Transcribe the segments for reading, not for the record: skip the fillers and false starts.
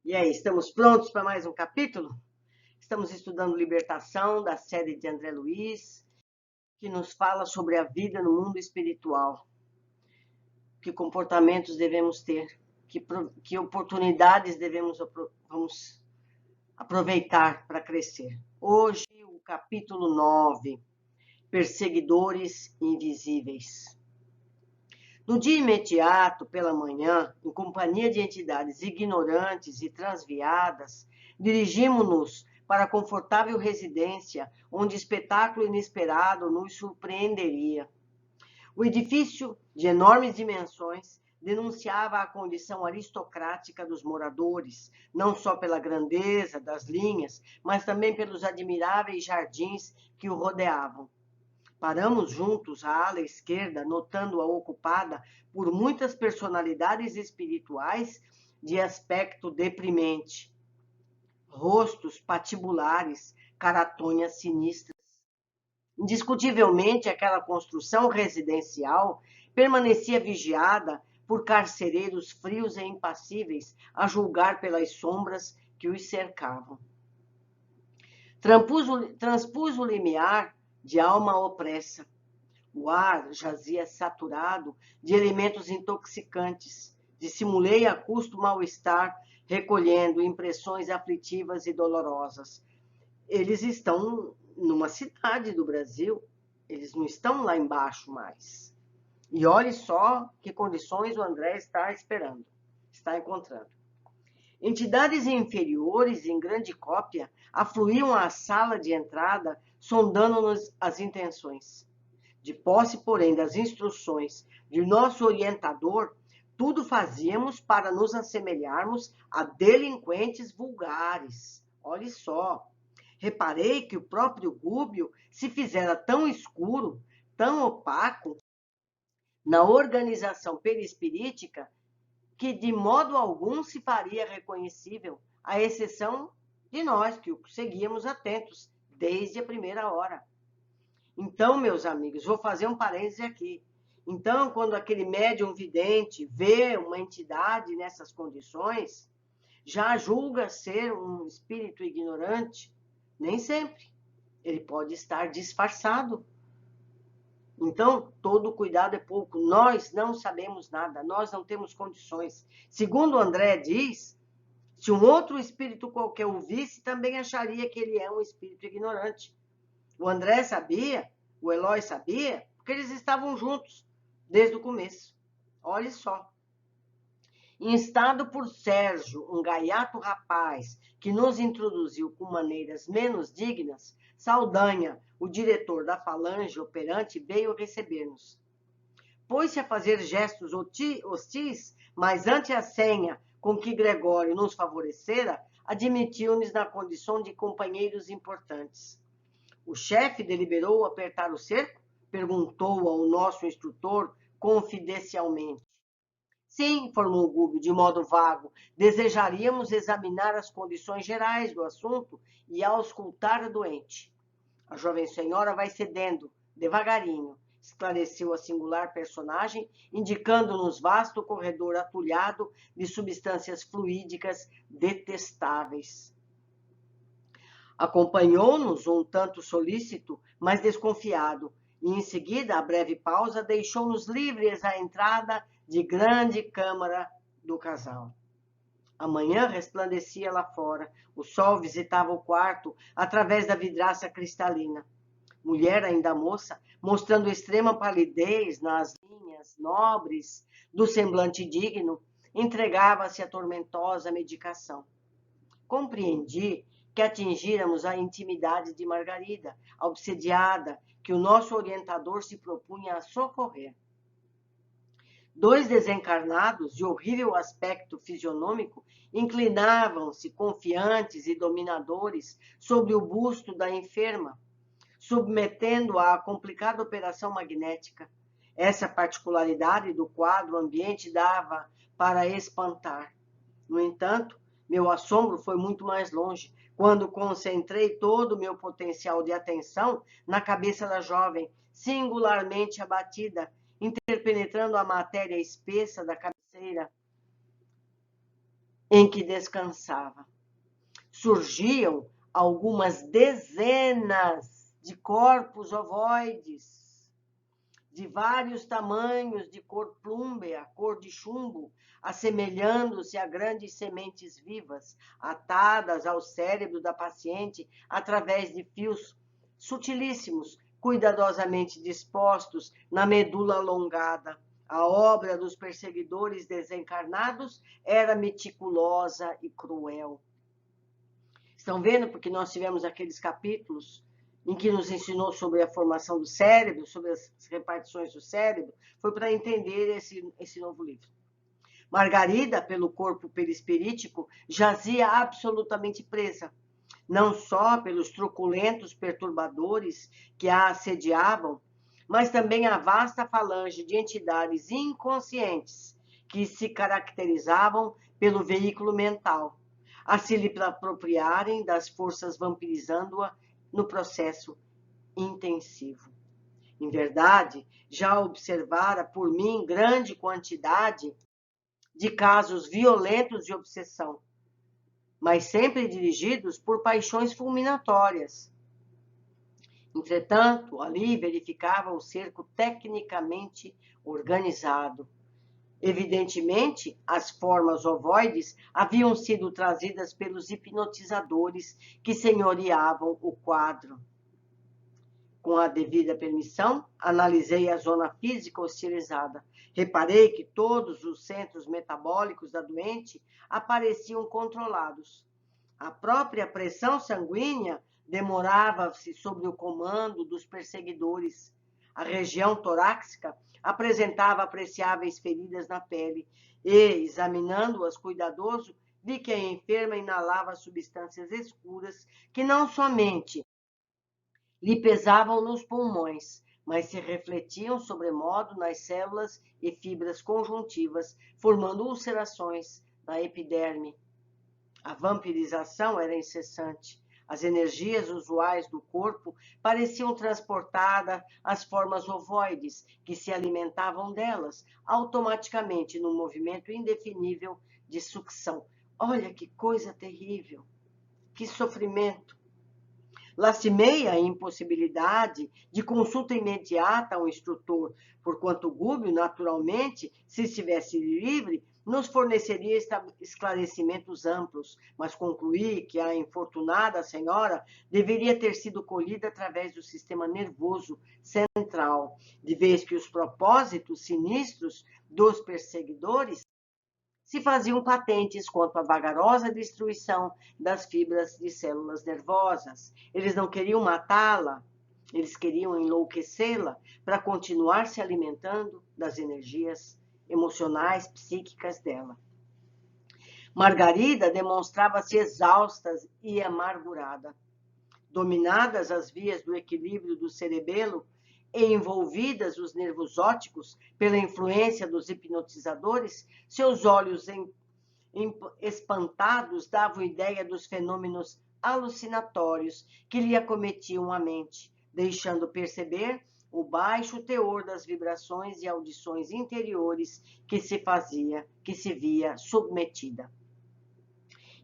E aí, estamos prontos para mais um capítulo? Estamos estudando Libertação, da série de André Luiz, que nos fala sobre a vida no mundo espiritual. Que comportamentos devemos ter, que oportunidades vamos aproveitar para crescer. Hoje, o capítulo 9, Perseguidores Invisíveis. No dia imediato, pela manhã, em companhia de entidades ignorantes e transviadas, dirigimos-nos para a confortável residência, onde espetáculo inesperado nos surpreenderia. O edifício, de enormes dimensões, denunciava a condição aristocrática dos moradores, não só pela grandeza das linhas, mas também pelos admiráveis jardins que o rodeavam. Paramos juntos à ala esquerda, notando-a ocupada por muitas personalidades espirituais de aspecto deprimente. Rostos patibulares, caratonhas sinistras. Indiscutivelmente, aquela construção residencial permanecia vigiada por carcereiros frios e impassíveis, a julgar pelas sombras que os cercavam. Transpus o limiar de alma opressa. O ar jazia saturado de elementos intoxicantes. Dissimulei a custo mal-estar, recolhendo impressões aflitivas e dolorosas. Eles estão numa cidade do Brasil, eles não estão lá embaixo mais. E olhe só que condições o André está esperando, está encontrando. Entidades inferiores, em grande cópia, afluíam à sala de entrada, sondando-nos as intenções. De posse, porém, das instruções de nosso orientador, tudo fazíamos para nos assemelharmos a delinquentes vulgares. Olhe só. Reparei que o próprio Gúbio se fizera tão escuro, tão opaco, na organização perispirítica, que de modo algum se faria reconhecível, à exceção de nós, que o seguíamos atentos desde a primeira hora. Então, meus amigos, vou fazer um parêntese aqui. Então, quando aquele médium vidente vê uma entidade nessas condições, já julga ser um espírito ignorante? Nem sempre. Ele pode estar disfarçado. Então, todo cuidado é pouco. Nós não sabemos nada, nós não temos condições. Segundo André diz, se um outro espírito qualquer o visse, também acharia que ele é um espírito ignorante. O André sabia, o Eloy sabia, porque eles estavam juntos desde o começo. Olhe só. Instado por Sérgio, um gaiato rapaz que nos introduziu com maneiras menos dignas, Saldanha, o diretor da falange operante, veio receber-nos. Pôs-se a fazer gestos hostis, mas ante a senha com que Gregório nos favorecera, admitiu-nos na condição de companheiros importantes. O chefe deliberou apertar o cerco? Perguntou ao nosso instrutor confidencialmente. Sim, informou Gúbio, de modo vago, desejaríamos examinar as condições gerais do assunto e auscultar a doente. A jovem senhora vai cedendo, devagarinho, esclareceu a singular personagem, indicando-nos vasto corredor atulhado de substâncias fluídicas detestáveis. Acompanhou-nos um tanto solícito, mas desconfiado, e em seguida, a breve pausa, deixou-nos livres à entrada de grande câmara do casal. A manhã resplandecia lá fora, o sol visitava o quarto através da vidraça cristalina. Mulher ainda moça, mostrando extrema palidez nas linhas nobres do semblante digno, entregava-se à tormentosa medicação. Compreendi que atingíramos a intimidade de Margarida, a obsediada que o nosso orientador se propunha a socorrer. Dois desencarnados de horrível aspecto fisionômico inclinavam-se confiantes e dominadores sobre o busto da enferma, submetendo-a à complicada operação magnética. Essa particularidade do quadro ambiente dava para espantar. No entanto, meu assombro foi muito mais longe, quando concentrei todo o meu potencial de atenção na cabeça da jovem, singularmente abatida, interpenetrando a matéria espessa da cabeceira. em que descansava. Surgiam algumas dezenas de corpos ovoides, de vários tamanhos, de cor plúmbea, cor de chumbo, assemelhando-se a grandes sementes vivas, atadas ao cérebro da paciente através de fios sutilíssimos, cuidadosamente dispostos na medula alongada. A obra dos perseguidores desencarnados era meticulosa e cruel. Estão vendo? Porque nós tivemos aqueles capítulos em que nos ensinou sobre a formação do cérebro, sobre as repartições do cérebro, foi para entender esse novo livro. Margarida, pelo corpo perispirítico, jazia absolutamente presa, não só pelos truculentos perturbadores que a assediavam, mas também a vasta falange de entidades inconscientes que se caracterizavam pelo veículo mental, a se lhe apropriarem das forças vampirizando-a no processo intensivo. Em verdade, já observara por mim grande quantidade de casos violentos de obsessão, mas sempre dirigidos por paixões fulminatórias. Entretanto, ali verificava um cerco tecnicamente organizado. Evidentemente, as formas ovoides haviam sido trazidas pelos hipnotizadores que senhoreavam o quadro. Com a devida permissão, analisei a zona física hostilizada. Reparei que todos os centros metabólicos da doente apareciam controlados. A própria pressão sanguínea demorava-se sob o comando dos perseguidores. A região torácica apresentava apreciáveis feridas na pele e, examinando-as cuidadoso, vi que a enferma inalava substâncias escuras que não somente lhe pesavam nos pulmões, mas se refletiam sobremodo nas células e fibras conjuntivas, formando ulcerações na epiderme. A vampirização era incessante. As energias usuais do corpo pareciam transportadas às formas ovoides, que se alimentavam delas, automaticamente num movimento indefinível de sucção. Olha que coisa terrível! Que sofrimento! Lastimei a impossibilidade de consulta imediata ao instrutor, porquanto Gúbio, naturalmente, se estivesse livre, nos forneceria esclarecimentos amplos, mas concluí que a infortunada senhora deveria ter sido colhida através do sistema nervoso central, de vez que os propósitos sinistros dos perseguidores se faziam patentes quanto à vagarosa destruição das fibras de células nervosas. Eles não queriam matá-la, eles queriam enlouquecê-la para continuar se alimentando das energias emocionais, psíquicas dela. Margarida demonstrava-se exausta e amargurada. Dominadas as vias do equilíbrio do cerebelo e envolvidas os nervos ópticos pela influência dos hipnotizadores, seus olhos espantados davam ideia dos fenômenos alucinatórios que lhe acometiam a mente, deixando perceber o baixo teor das vibrações e audições interiores que se via submetida.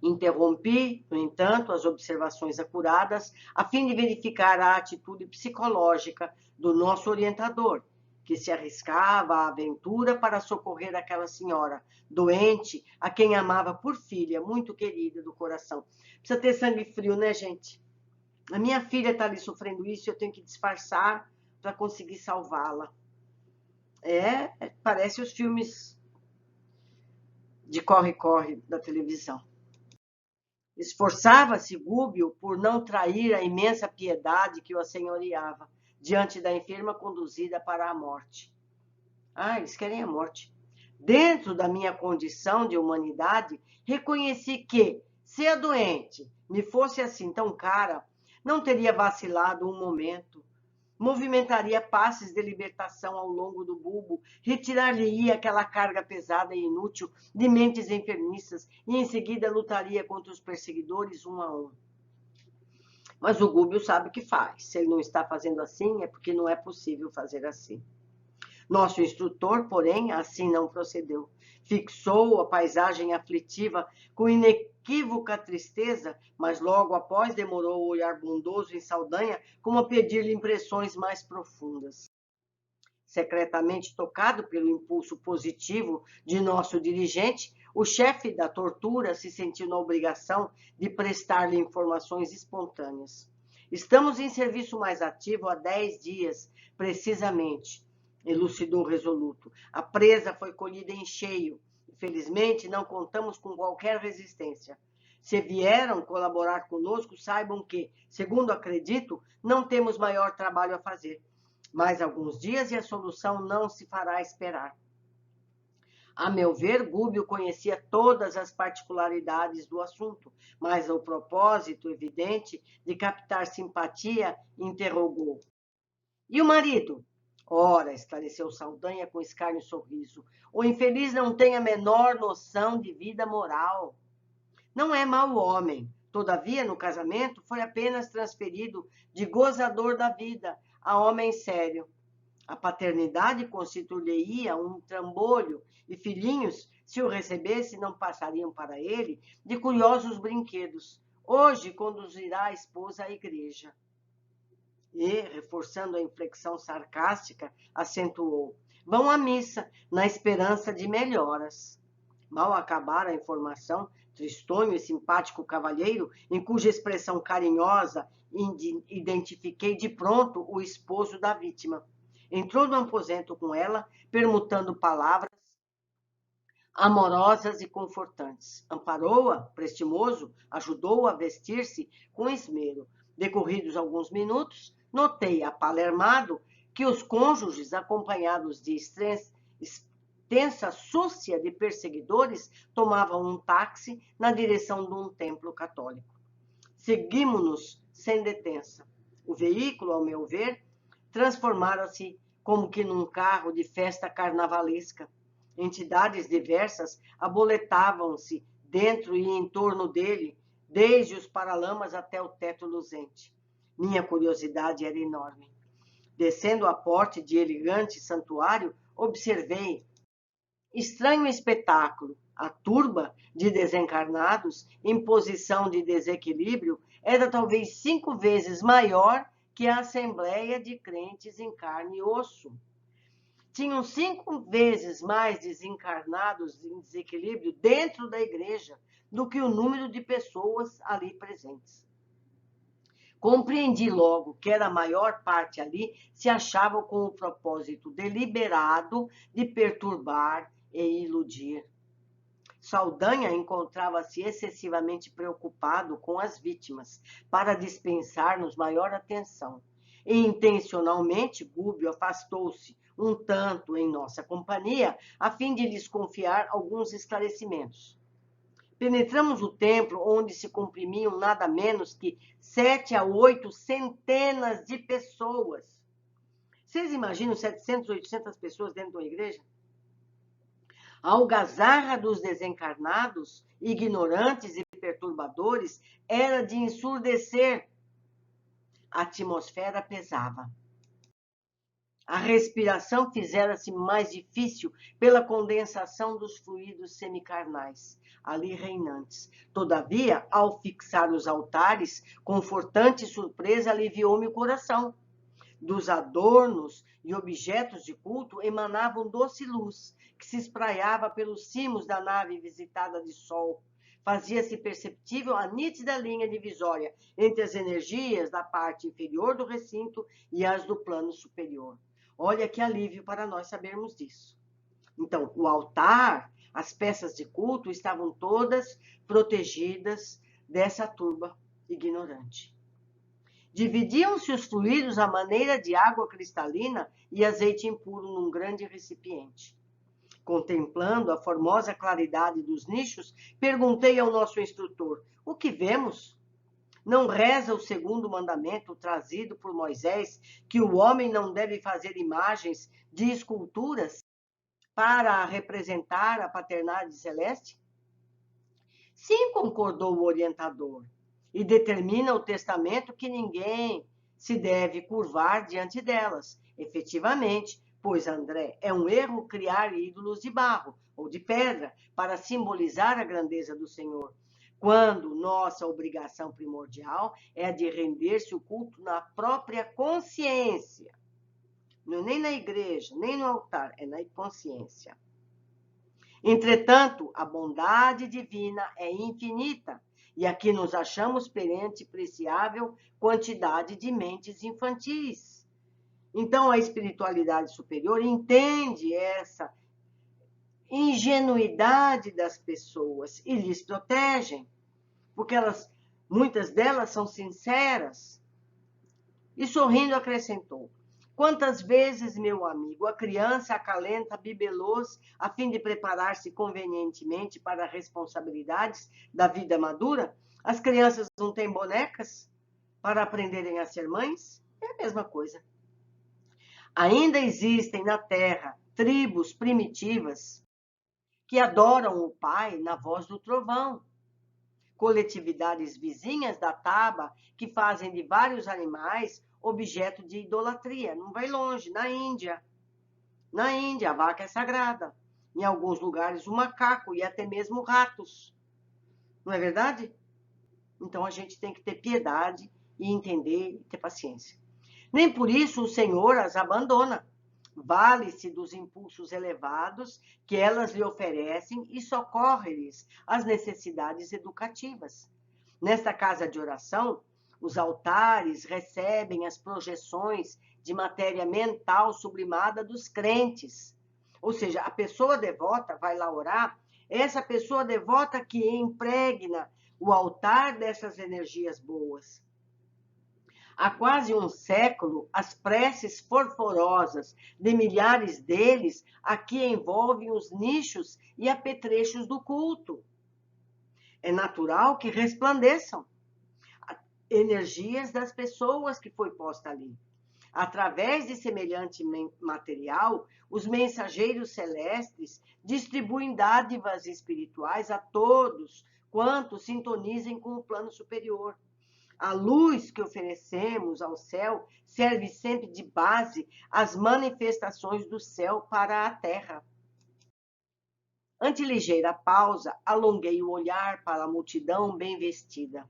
Interrompi, no entanto, as observações acuradas, a fim de verificar a atitude psicológica do nosso orientador, que se arriscava à aventura para socorrer aquela senhora, doente, a quem amava por filha, muito querida do coração. Precisa ter sangue frio, né, gente? A minha filha está ali sofrendo isso e eu tenho que disfarçar para conseguir salvá-la. Parece os filmes de corre-corre da televisão. Esforçava-se Gúbio por não trair a imensa piedade que o assenhoreava diante da enferma conduzida para a morte. Eles querem a morte. Dentro da minha condição de humanidade, reconheci que, se a doente me fosse assim tão cara, não teria vacilado um momento. Movimentaria passes de libertação ao longo do bulbo, retirar-lhe-ia aquela carga pesada e inútil de mentes enfermiças e em seguida lutaria contra os perseguidores um a um. Mas o Gúbio sabe o que faz. Se ele não está fazendo assim, é porque não é possível fazer assim. Nosso instrutor, porém, assim não procedeu. Fixou a paisagem aflitiva com inequívoca tristeza, mas logo após demorou o olhar bondoso em Saldanha, como a pedir-lhe impressões mais profundas. Secretamente tocado pelo impulso positivo de nosso dirigente, o chefe da tortura se sentiu na obrigação de prestar-lhe informações espontâneas. Estamos em serviço mais ativo há 10 dias, precisamente, elucidou resoluto. A presa foi colhida em cheio. Infelizmente, não contamos com qualquer resistência. Se vieram colaborar conosco, saibam que, segundo acredito, não temos maior trabalho a fazer. Mais alguns dias e a solução não se fará esperar. A meu ver, Gúbio conhecia todas as particularidades do assunto, mas o propósito evidente de captar simpatia interrogou. E o marido? Ora, esclareceu Saldanha com escárnio sorriso, o infeliz não tem a menor noção de vida moral. Não é mau homem. Todavia, no casamento, foi apenas transferido de gozador da vida a homem sério. A paternidade constituiria um trambolho, e filhinhos, se o recebesse, não passariam para ele de curiosos brinquedos. Hoje conduzirá a esposa à igreja. E, reforçando a inflexão sarcástica, acentuou: vão à missa, na esperança de melhoras. Mal acabara a informação, tristonho e simpático cavalheiro, em cuja expressão carinhosa identifiquei de pronto o esposo da vítima. Entrou no aposento com ela, permutando palavras amorosas e confortantes. Amparou-a, prestimoso, ajudou-a a vestir-se com esmero. Decorridos alguns minutos, notei, apalermado, que os cônjuges, acompanhados de extensa súcia de perseguidores, tomavam um táxi na direção de um templo católico. Seguimos-nos sem detença. O veículo, ao meu ver, transformara-se como que num carro de festa carnavalesca. Entidades diversas aboletavam-se dentro e em torno dele, desde os paralamas até o teto luzente. Minha curiosidade era enorme. Descendo a porta de elegante santuário, observei estranho espetáculo. A turba de desencarnados, em posição de desequilíbrio, era talvez 5 vezes maior que a assembleia de crentes em carne e osso. Tinham 5 vezes mais desencarnados em desequilíbrio dentro da igreja do que o número de pessoas ali presentes. Compreendi logo que a maior parte ali se achava com o propósito deliberado de perturbar e iludir. Saldanha encontrava-se excessivamente preocupado com as vítimas, para dispensar-nos maior atenção. E intencionalmente, Gúbio afastou-se um tanto em nossa companhia, a fim de lhes confiar alguns esclarecimentos. Penetramos o templo, onde se comprimiam nada menos que 7 a 8 centenas de pessoas. Vocês imaginam 700, 800 pessoas dentro de uma igreja? A algazarra dos desencarnados, ignorantes e perturbadores, era de ensurdecer. A atmosfera pesava. A respiração fizera-se mais difícil pela condensação dos fluidos semicarnais, ali reinantes. Todavia, ao fixar os altares, confortante surpresa aliviou-me o coração. Dos adornos e objetos de culto emanavam doce luz, que se espraiava pelos cimos da nave visitada de sol. Fazia-se perceptível a nítida linha divisória entre as energias da parte inferior do recinto e as do plano superior. Olha que alívio para nós sabermos disso. Então, o altar, as peças de culto estavam todas protegidas dessa turba ignorante. Dividiam-se os fluidos à maneira de água cristalina e azeite impuro num grande recipiente. Contemplando a formosa claridade dos nichos, perguntei ao nosso instrutor: o que vemos? Não reza o segundo mandamento trazido por Moisés, que o homem não deve fazer imagens de esculturas para representar a paternidade celeste? Sim, concordou o orientador, e determina o testamento que ninguém se deve curvar diante delas. Efetivamente, Pois, André, é um erro criar ídolos de barro ou de pedra para simbolizar a grandeza do Senhor, quando nossa obrigação primordial é a de render-se o culto na própria consciência. Não é nem na igreja, nem no altar, é na consciência. Entretanto, a bondade divina é infinita, e aqui nos achamos perante preciável quantidade de mentes infantis. Então, a espiritualidade superior entende essa ingenuidade das pessoas e lhes protegem, porque muitas delas são sinceras. E sorrindo acrescentou: quantas vezes, meu amigo, a criança acalenta bibelôs a fim de preparar-se convenientemente para as responsabilidades da vida madura? As crianças não têm bonecas para aprenderem a ser mães? É a mesma coisa. Ainda existem na Terra tribos primitivas que adoram o Pai na voz do trovão, coletividades vizinhas da taba que fazem de vários animais objeto de idolatria. Não vai longe, na Índia. Na Índia, a vaca é sagrada. Em alguns lugares, o macaco e até mesmo ratos. Não é verdade? Então, a gente tem que ter piedade e entender e ter paciência. Nem por isso o Senhor as abandona. Vale-se dos impulsos elevados que elas lhe oferecem e socorre-lhes as necessidades educativas. Nesta casa de oração, os altares recebem as projeções de matéria mental sublimada dos crentes. Ou seja, a pessoa devota vai lá orar, essa pessoa devota que impregna o altar dessas energias boas. Há quase um século, as preces forforosas de milhares deles aqui envolvem os nichos e apetrechos do culto. É natural que resplandeçam energias das pessoas que foi posta ali. Através de semelhante material, os mensageiros celestes distribuem dádivas espirituais a todos quantos sintonizem com o plano superior. A luz que oferecemos ao céu serve sempre de base às manifestações do céu para a terra. Ante ligeira pausa, alonguei o olhar para a multidão bem vestida.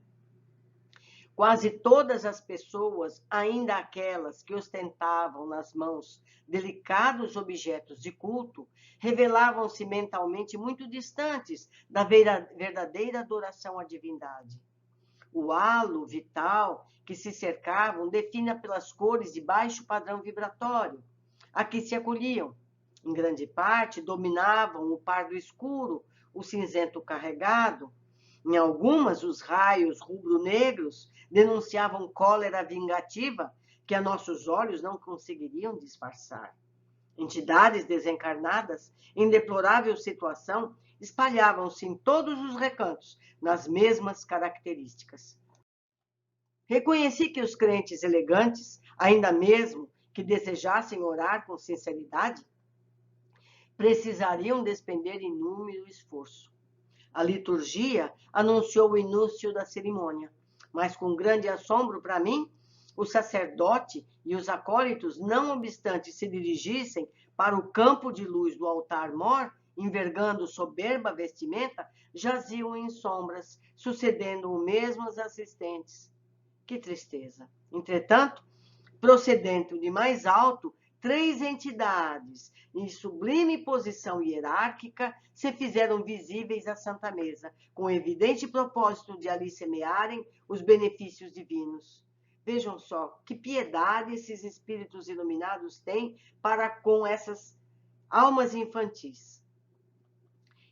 Quase todas as pessoas, ainda aquelas que ostentavam nas mãos delicados objetos de culto, revelavam-se mentalmente muito distantes da verdadeira adoração à divindade. O halo vital que se cercavam defina pelas cores de baixo padrão vibratório, a que se acolhiam. Em grande parte, dominavam o pardo escuro, o cinzento carregado. Em algumas, os raios rubro-negros denunciavam cólera vingativa que a nossos olhos não conseguiriam disfarçar. Entidades desencarnadas, em deplorável situação, espalhavam-se em todos os recantos, nas mesmas características. Reconheci que os crentes elegantes, ainda mesmo que desejassem orar com sinceridade, precisariam despender inúmero esforço. A liturgia anunciou o início da cerimônia, mas com grande assombro para mim, o sacerdote e os acólitos, não obstante se dirigissem para o campo de luz do altar-mor, envergando soberba vestimenta, jaziam em sombras, sucedendo o mesmo aos assistentes. Que tristeza! Entretanto, procedendo de mais alto, 3 entidades, em sublime posição hierárquica, se fizeram visíveis à Santa Mesa, com evidente propósito de ali semearem os benefícios divinos. Vejam só que piedade esses espíritos iluminados têm para com essas almas infantis.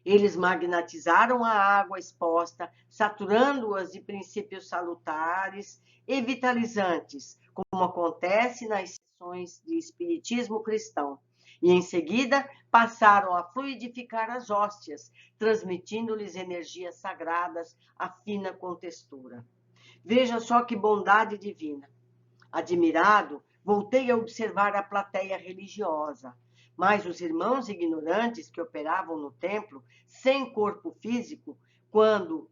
Eles magnetizaram a água exposta, saturando-as de princípios salutares e vitalizantes, como acontece nas sessões de espiritismo cristão. E, em seguida, passaram a fluidificar as hóstias, transmitindo-lhes energias sagradas à fina contextura. Veja só que bondade divina. Admirado, voltei a observar a plateia religiosa. Mas os irmãos ignorantes que operavam no templo, sem corpo físico, quando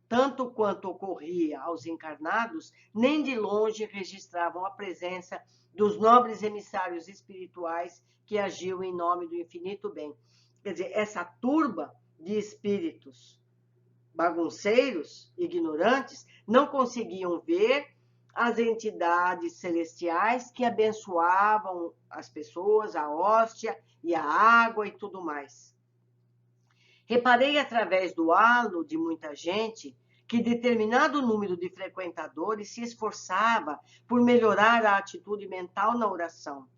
tanto quanto ocorria aos encarnados, nem de longe registravam a presença dos nobres emissários espirituais que agiam em nome do infinito bem. Quer dizer, essa turba de espíritos bagunceiros, ignorantes, não conseguiam ver as entidades celestiais que abençoavam as pessoas, a hóstia e a água e tudo mais. Reparei através do halo de muita gente que determinado número de frequentadores se esforçava por melhorar a atitude mental na oração.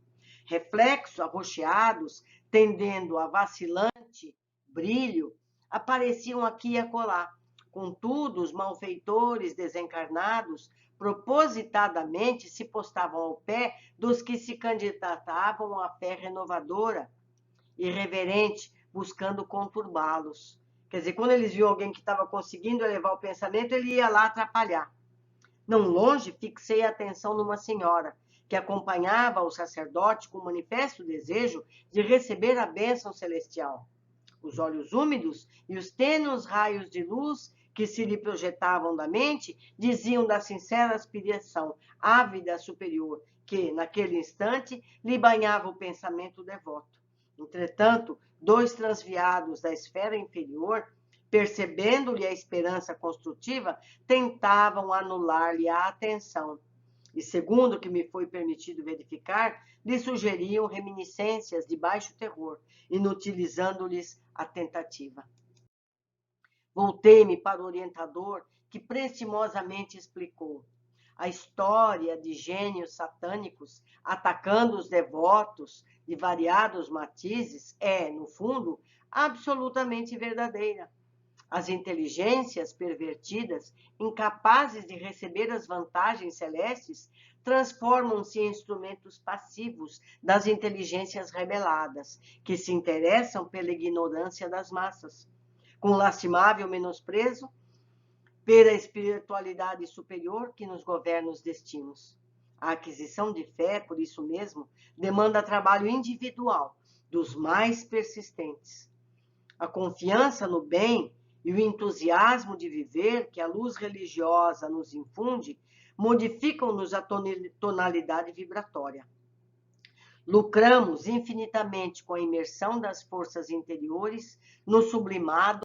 Reflexos arroxeados, tendendo a vacilante brilho, apareciam aqui e acolá. Contudo, os malfeitores desencarnados propositadamente se postavam ao pé dos que se candidatavam à fé renovadora, irreverente, buscando conturbá-los. Quer dizer, quando eles viam alguém que estava conseguindo elevar o pensamento, ele ia lá atrapalhar. Não longe, fixei a atenção numa senhora que acompanhava o sacerdote com manifesto desejo de receber a bênção celestial. Os olhos úmidos e os tênues raios de luz que se lhe projetavam da mente diziam da sincera aspiração ávida superior que, naquele instante, lhe banhava o pensamento devoto. Entretanto, dois transviados da esfera inferior, percebendo-lhe a esperança construtiva, tentavam anular-lhe a atenção. E, segundo o que me foi permitido verificar, lhe sugeriam reminiscências de baixo terror, inutilizando-lhes a tentativa. Voltei-me para o orientador, que prestimosamente explicou. A história de gênios satânicos atacando os devotos de variados matizes é, no fundo, absolutamente verdadeira. As inteligências pervertidas, incapazes de receber as vantagens celestes, transformam-se em instrumentos passivos das inteligências rebeladas, que se interessam pela ignorância das massas. Com lastimável menosprezo pela espiritualidade superior que nos governa os destinos. A aquisição de fé, por isso mesmo, demanda trabalho individual dos mais persistentes. A confiança no bem e o entusiasmo de viver que a luz religiosa nos infunde modificam-nos a tonalidade vibratória. Lucramos infinitamente com a imersão das forças interiores no sublimado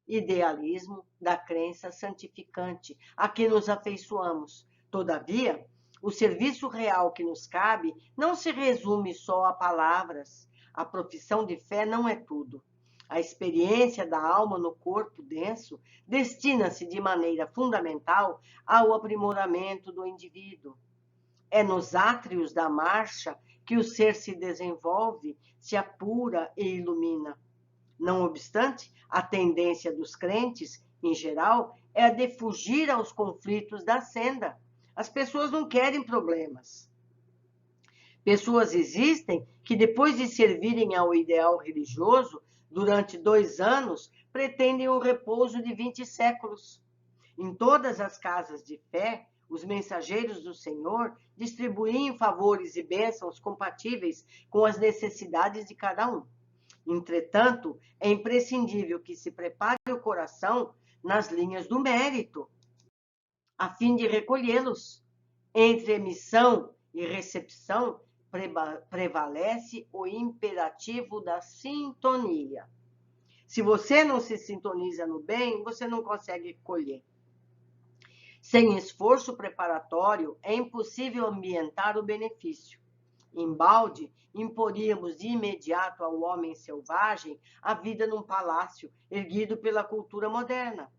idealismo da crença santificante a que nos afeiçoamos. Todavia, o serviço real que nos cabe não se resume só a palavras. A profissão de fé não é tudo. A experiência da alma no corpo denso destina-se de maneira fundamental ao aprimoramento do indivíduo. É nos átrios da marcha que o ser se desenvolve, se apura e ilumina. Não obstante, a tendência dos crentes, em geral, é a de fugir aos conflitos da senda. As pessoas não querem problemas. Pessoas existem que, depois de servirem ao ideal religioso durante 2 anos, pretendem o repouso de 20 séculos. Em todas as casas de fé, os mensageiros do Senhor distribuíam favores e bênçãos compatíveis com as necessidades de cada um. Entretanto, é imprescindível que se prepare o coração nas linhas do mérito, a fim de recolhê-los. Entre emissão e recepção prevalece o imperativo da sintonia. Se você não se sintoniza no bem, você não consegue colher. Sem esforço preparatório, é impossível ambientar o benefício. Embalde, imporíamos de imediato ao homem selvagem a vida num palácio erguido pela cultura moderna.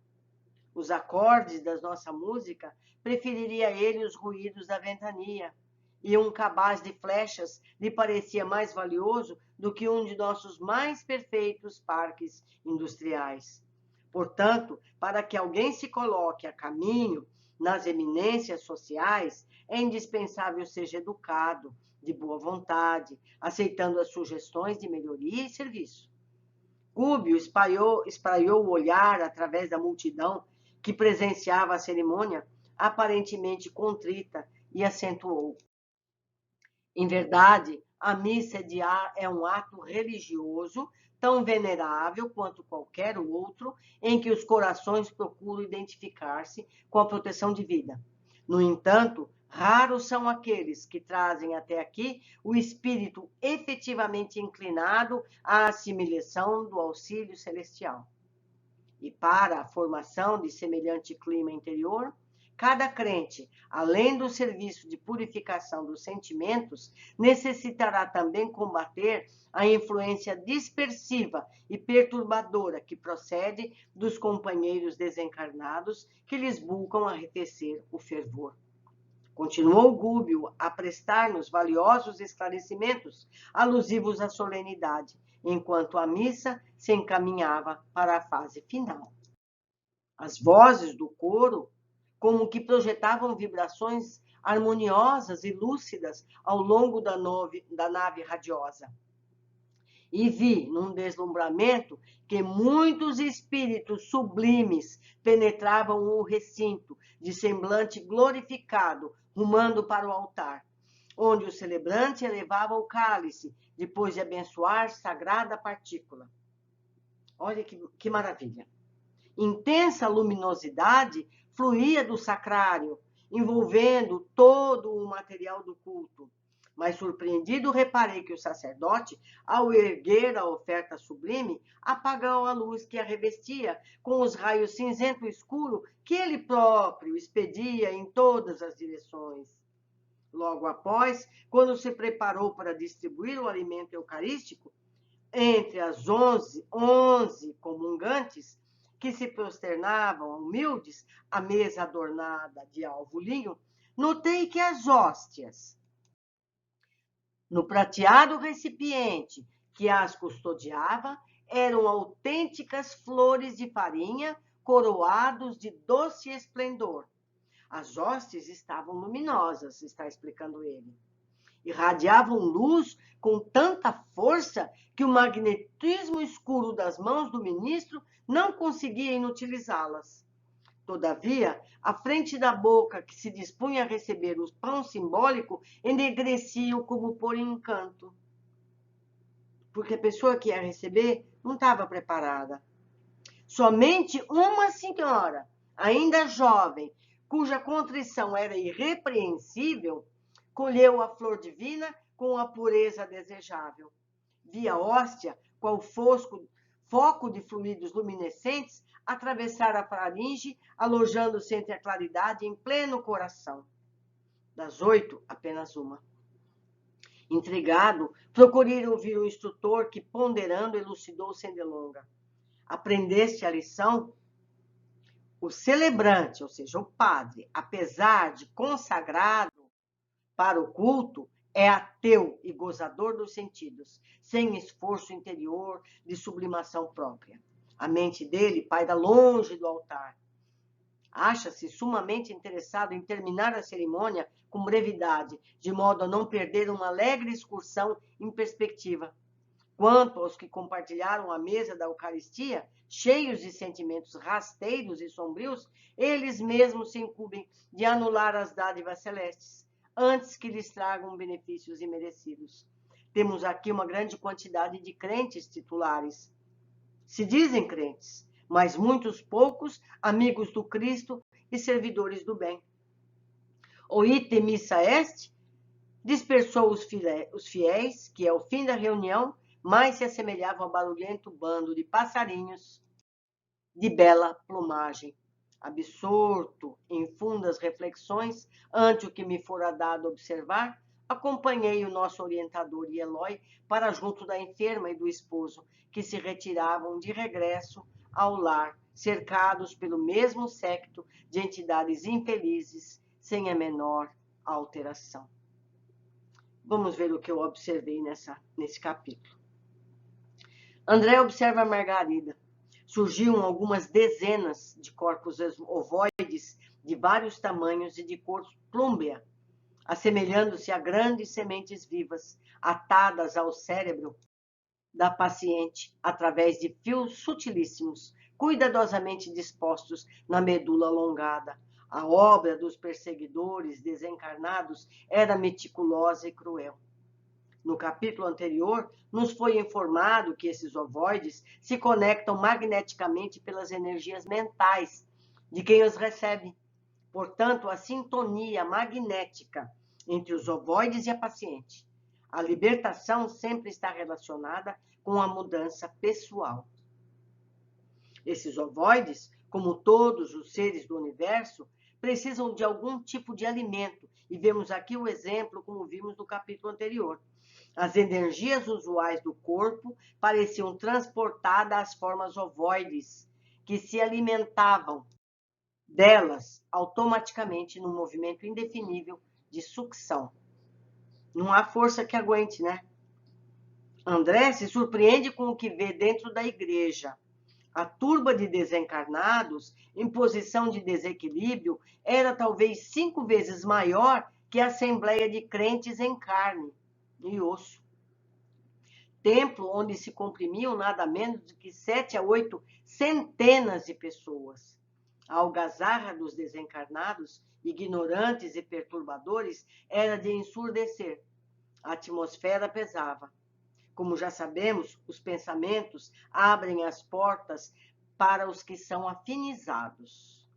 Os acordes da nossa música preferiria ele os ruídos da ventania, e um cabaz de flechas lhe parecia mais valioso do que um de nossos mais perfeitos parques industriais. Portanto, para que alguém se coloque a caminho nas eminências sociais, é indispensável seja educado, de boa vontade, aceitando as sugestões de melhoria e serviço. Cúbio espraiou o olhar através da multidão que presenciava a cerimônia, aparentemente contrita, e acentuou: em verdade, a missa é um ato religioso tão venerável quanto qualquer outro, em que os corações procuram identificar-se com a proteção de vida. No entanto, raros são aqueles que trazem até aqui o espírito efetivamente inclinado à assimilação do auxílio celestial. E para a formação de semelhante clima interior, cada crente, além do serviço de purificação dos sentimentos, necessitará também combater a influência dispersiva e perturbadora que procede dos companheiros desencarnados que lhes buscam arrefecer o fervor. Continuou Gúbio a prestar-nos valiosos esclarecimentos alusivos à solenidade, enquanto a missa se encaminhava para a fase final. As vozes do coro, como que projetavam vibrações harmoniosas e lúcidas ao longo da nave radiosa. E vi, num deslumbramento, que muitos espíritos sublimes penetravam o recinto, de semblante glorificado, rumando para o altar, onde o celebrante elevava o cálice, depois de abençoar sagrada partícula. Olha que maravilha! Intensa luminosidade fluía do sacrário, envolvendo todo o material do culto. Mas, surpreendido, reparei que o sacerdote, ao erguer a oferta sublime, apagou a luz que a revestia com os raios cinzento escuro que ele próprio expedia em todas as direções. Logo após, quando se preparou para distribuir o alimento eucarístico, entre as 11 comungantes, que se prosternavam humildes à mesa adornada de alvo linho, notei que as hóstias, no prateado recipiente que as custodiava, eram autênticas flores de farinha coroados de doce esplendor. As hóstias estavam luminosas, está explicando ele. Irradiavam luz com tanta força que o magnetismo escuro das mãos do ministro não conseguia inutilizá-las. Todavia, a frente da boca que se dispunha a receber o pão simbólico ennegrecia-o como por encanto. Porque a pessoa que ia receber não estava preparada. Somente uma senhora, ainda jovem, cuja contrição era irrepreensível, colheu a flor divina com a pureza desejável. Via a hóstia, qual foco de fluidos luminescentes, atravessar a faringe, alojando-se entre a claridade em pleno coração. Das 8, apenas uma. Intrigado, procurei ouvir o instrutor que, ponderando, elucidou sem delonga. Aprendeste a lição? O celebrante, ou seja, o padre, apesar de consagrado para o culto, é ateu e gozador dos sentidos, sem esforço interior de sublimação própria. A mente dele paira longe do altar. Acha-se sumamente interessado em terminar a cerimônia com brevidade, de modo a não perder uma alegre excursão em perspectiva. Quanto aos que compartilharam a mesa da Eucaristia, cheios de sentimentos rasteiros e sombrios, eles mesmos se incumbem de anular as dádivas celestes, antes que lhes tragam benefícios imerecidos. Temos aqui uma grande quantidade de crentes titulares. Se dizem crentes, mas muitos poucos amigos do Cristo e servidores do bem. O ite missa est dispersou os fiéis, que ao fim da reunião mais se assemelhavam a barulhento bando de passarinhos de bela plumagem. Absorto em fundas reflexões, ante o que me fora dado observar, acompanhei o nosso orientador e Eloy para junto da enferma e do esposo, que se retiravam de regresso ao lar, cercados pelo mesmo séquito de entidades infelizes, sem a menor alteração. Vamos ver o que eu observei nesse capítulo. André observa Margarida. Surgiam algumas dezenas de corpos ovoides de vários tamanhos e de cor plúmbea, assemelhando-se a grandes sementes vivas, atadas ao cérebro da paciente através de fios sutilíssimos, cuidadosamente dispostos na medula alongada. A obra dos perseguidores desencarnados era meticulosa e cruel. No capítulo anterior, nos foi informado que esses ovoides se conectam magneticamente pelas energias mentais de quem os recebe. Portanto, a sintonia magnética entre os ovoides e a paciente. A libertação sempre está relacionada com a mudança pessoal. Esses ovoides, como todos os seres do universo, precisam de algum tipo de alimento. E vemos aqui o exemplo, como vimos no capítulo anterior. As energias usuais do corpo pareciam transportadas às formas ovoides, que se alimentavam delas automaticamente num movimento indefinível de sucção. Não há força que aguente, né? André se surpreende com o que vê dentro da igreja. A turba de desencarnados, em posição de desequilíbrio, era talvez 5 vezes maior que a assembleia de crentes em carne e osso. Templo onde se comprimiam nada menos do que 7 a 8 centenas de pessoas. A algazarra dos desencarnados, ignorantes e perturbadores, era de ensurdecer. A atmosfera pesava. Como já sabemos, os pensamentos abrem as portas para os que são afinizados.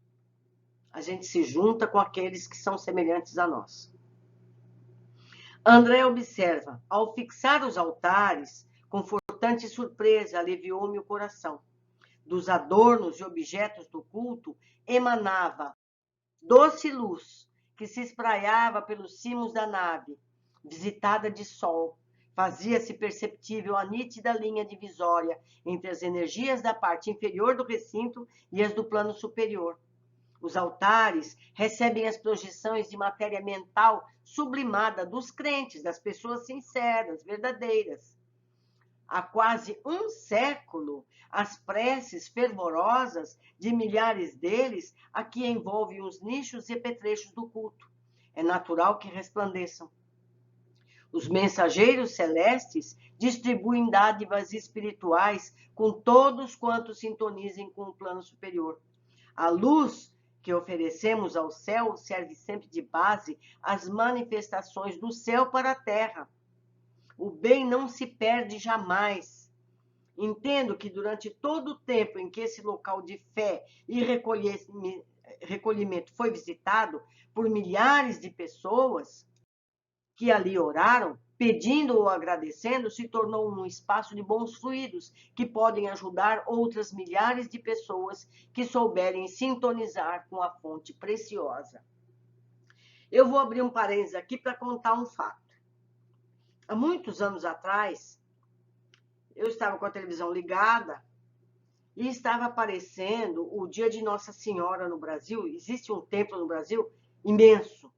A gente se junta com aqueles que são semelhantes a nós. André observa, ao fixar os altares, confortante surpresa aliviou-me o coração. Dos adornos e objetos do culto emanava doce luz que se espraiava pelos cimos da nave, visitada de sol. Fazia-se perceptível a nítida linha divisória entre as energias da parte inferior do recinto e as do plano superior. Os altares recebem as projeções de matéria mental sublimada dos crentes, das pessoas sinceras, verdadeiras. Há quase um século, as preces fervorosas de milhares deles aqui envolvem os nichos e apetrechos do culto. É natural que resplandeçam. Os mensageiros celestes distribuem dádivas espirituais com todos quantos sintonizem com o plano superior. A luz que oferecemos ao céu serve sempre de base às manifestações do céu para a terra. O bem não se perde jamais. Entendo que durante todo o tempo em que esse local de fé e recolhimento foi visitado por milhares de pessoas que ali oraram, pedindo ou agradecendo, se tornou um espaço de bons fluidos que podem ajudar outras milhares de pessoas que souberem sintonizar com a fonte preciosa. Eu vou abrir um parênteses aqui para contar um fato. Há muitos anos atrás, eu estava com a televisão ligada e estava aparecendo o dia de Nossa Senhora no Brasil. Existe um templo no Brasil imenso,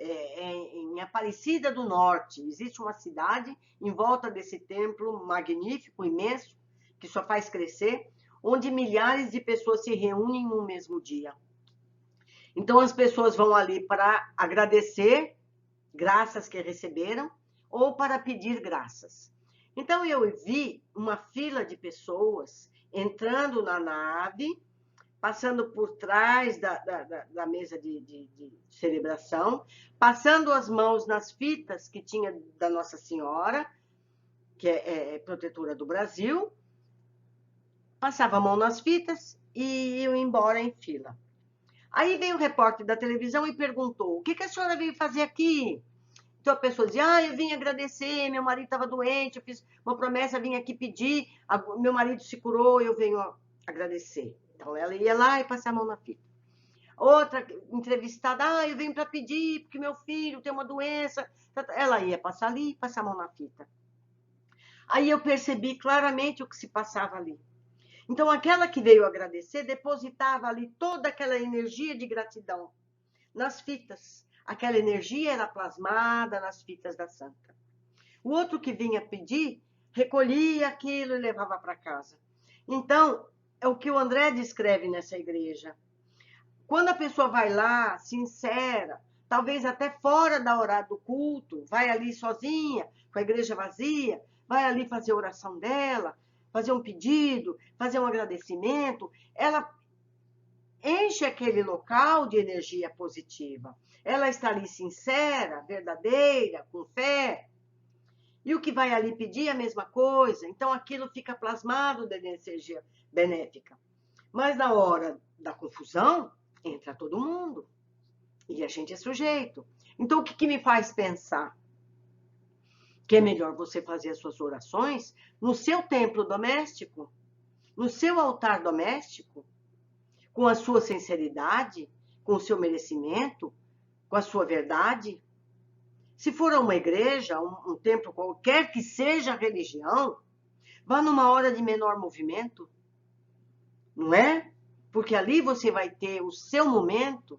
em Aparecida do Norte. Existe uma cidade em volta desse templo magnífico, imenso, que só faz crescer, onde milhares de pessoas se reúnem no mesmo dia. Então, as pessoas vão ali para agradecer graças que receberam ou para pedir graças. Então, eu vi uma fila de pessoas entrando na nave, passando por trás da mesa de celebração, passando as mãos nas fitas que tinha da Nossa Senhora, que é protetora do Brasil, passava a mão nas fitas e iam embora em fila. Aí veio o repórter da televisão e perguntou: o que a senhora veio fazer aqui? Então a pessoa dizia: eu vim agradecer, meu marido estava doente, eu fiz uma promessa, vim aqui pedir, meu marido se curou, eu venho agradecer. Então ela ia lá e passava a mão na fita. Outra entrevistada: eu venho para pedir, porque meu filho tem uma doença. Ela ia passar ali e passar a mão na fita. Aí eu percebi claramente o que se passava ali. Então aquela que veio agradecer depositava ali toda aquela energia de gratidão nas fitas. Aquela energia era plasmada nas fitas da santa. O outro que vinha pedir, recolhia aquilo e levava para casa. Então, é o que o André descreve nessa igreja. Quando a pessoa vai lá, sincera, talvez até fora da hora do culto, vai ali sozinha, com a igreja vazia, vai ali fazer a oração dela, fazer um pedido, fazer um agradecimento, ela enche aquele local de energia positiva. Ela está ali sincera, verdadeira, com fé. E o que vai ali pedir é a mesma coisa. Então, aquilo fica plasmado da energia benéfica. Mas na hora da confusão, entra todo mundo. E a gente é sujeito. Então, o que me faz pensar? Que é melhor você fazer as suas orações no seu templo doméstico, no seu altar doméstico, com a sua sinceridade, com o seu merecimento, com a sua verdade. Se for a uma igreja, um templo, qualquer que seja a religião, vá numa hora de menor movimento, não é? Porque ali você vai ter o seu momento.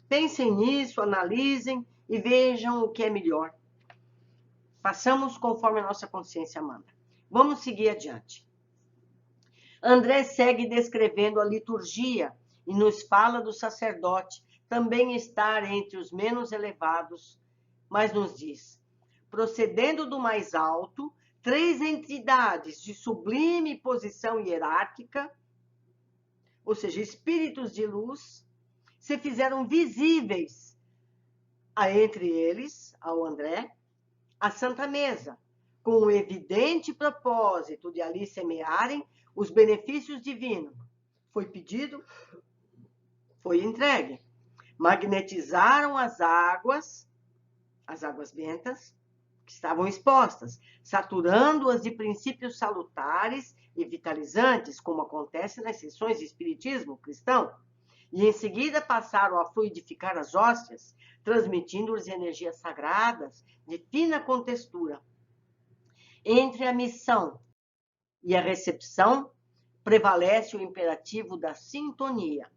Pensem nisso, analisem e vejam o que é melhor. Façamos conforme a nossa consciência manda. Vamos seguir adiante. André segue descrevendo a liturgia e nos fala do sacerdote também estar entre os menos elevados, mas nos diz: procedendo do mais alto, 3 entidades de sublime posição hierárquica, ou seja, espíritos de luz, se fizeram visíveis entre eles, ao André, a Santa Mesa, com o evidente propósito de ali semearem os benefícios divinos. Foi pedido, foi entregue. Magnetizaram as águas bentas, que estavam expostas, saturando-as de princípios salutares e vitalizantes, como acontece nas sessões de espiritismo cristão, e em seguida passaram a fluidificar as hóstias, transmitindo-lhes energias sagradas de fina contextura. Entre a missão e a recepção, prevalece o imperativo da sintonia.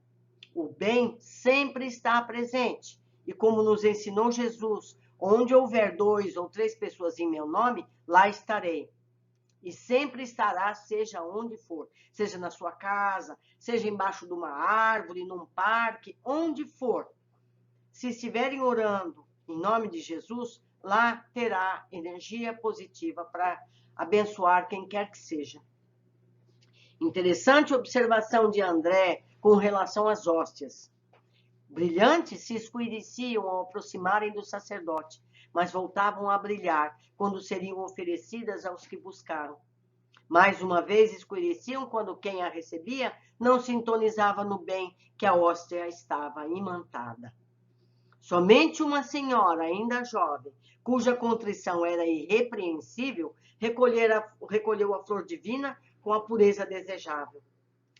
O bem sempre está presente, e como nos ensinou Jesus, onde houver 2 ou 3 pessoas em meu nome, lá estarei. E sempre estará, seja onde for, seja na sua casa, seja embaixo de uma árvore, num parque, onde for. Se estiverem orando em nome de Jesus, lá terá energia positiva para abençoar quem quer que seja. Interessante observação de André com relação às hóstias. Brilhantes se escureciam ao aproximarem do sacerdote, mas voltavam a brilhar quando seriam oferecidas aos que buscaram. Mais uma vez escureciam quando quem a recebia não sintonizava no bem que a hóstia estava imantada. Somente uma senhora, ainda jovem, cuja contrição era irrepreensível, recolheu a flor divina com a pureza desejável.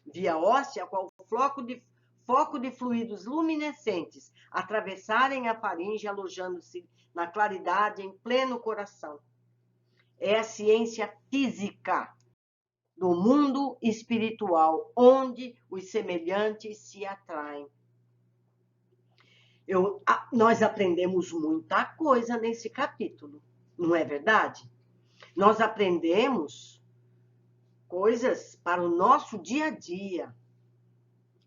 Via hóstia qual foco de fluidos luminescentes atravessarem a faringe, alojando-se na claridade em pleno coração. É a ciência física do mundo espiritual, onde os semelhantes se atraem. Nós aprendemos muita coisa nesse capítulo, não é verdade? Nós aprendemos coisas para o nosso dia a dia.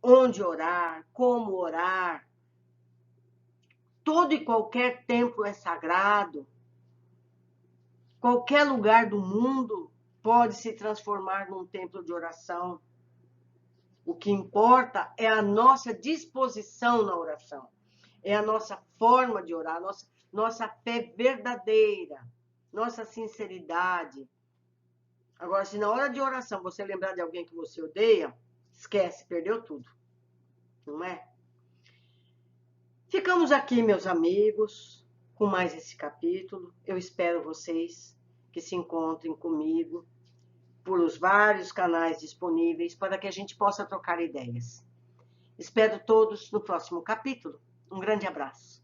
Onde orar, como orar. Todo e qualquer templo é sagrado. Qualquer lugar do mundo pode se transformar num templo de oração. O que importa é a nossa disposição na oração. É a nossa forma de orar, nossa fé verdadeira, nossa sinceridade. Agora, se na hora de oração você lembrar de alguém que você odeia, esquece, perdeu tudo. Não é? Ficamos aqui, meus amigos, com mais esse capítulo. Eu espero vocês que se encontrem comigo por os vários canais disponíveis para que a gente possa trocar ideias. Espero todos no próximo capítulo. Um grande abraço.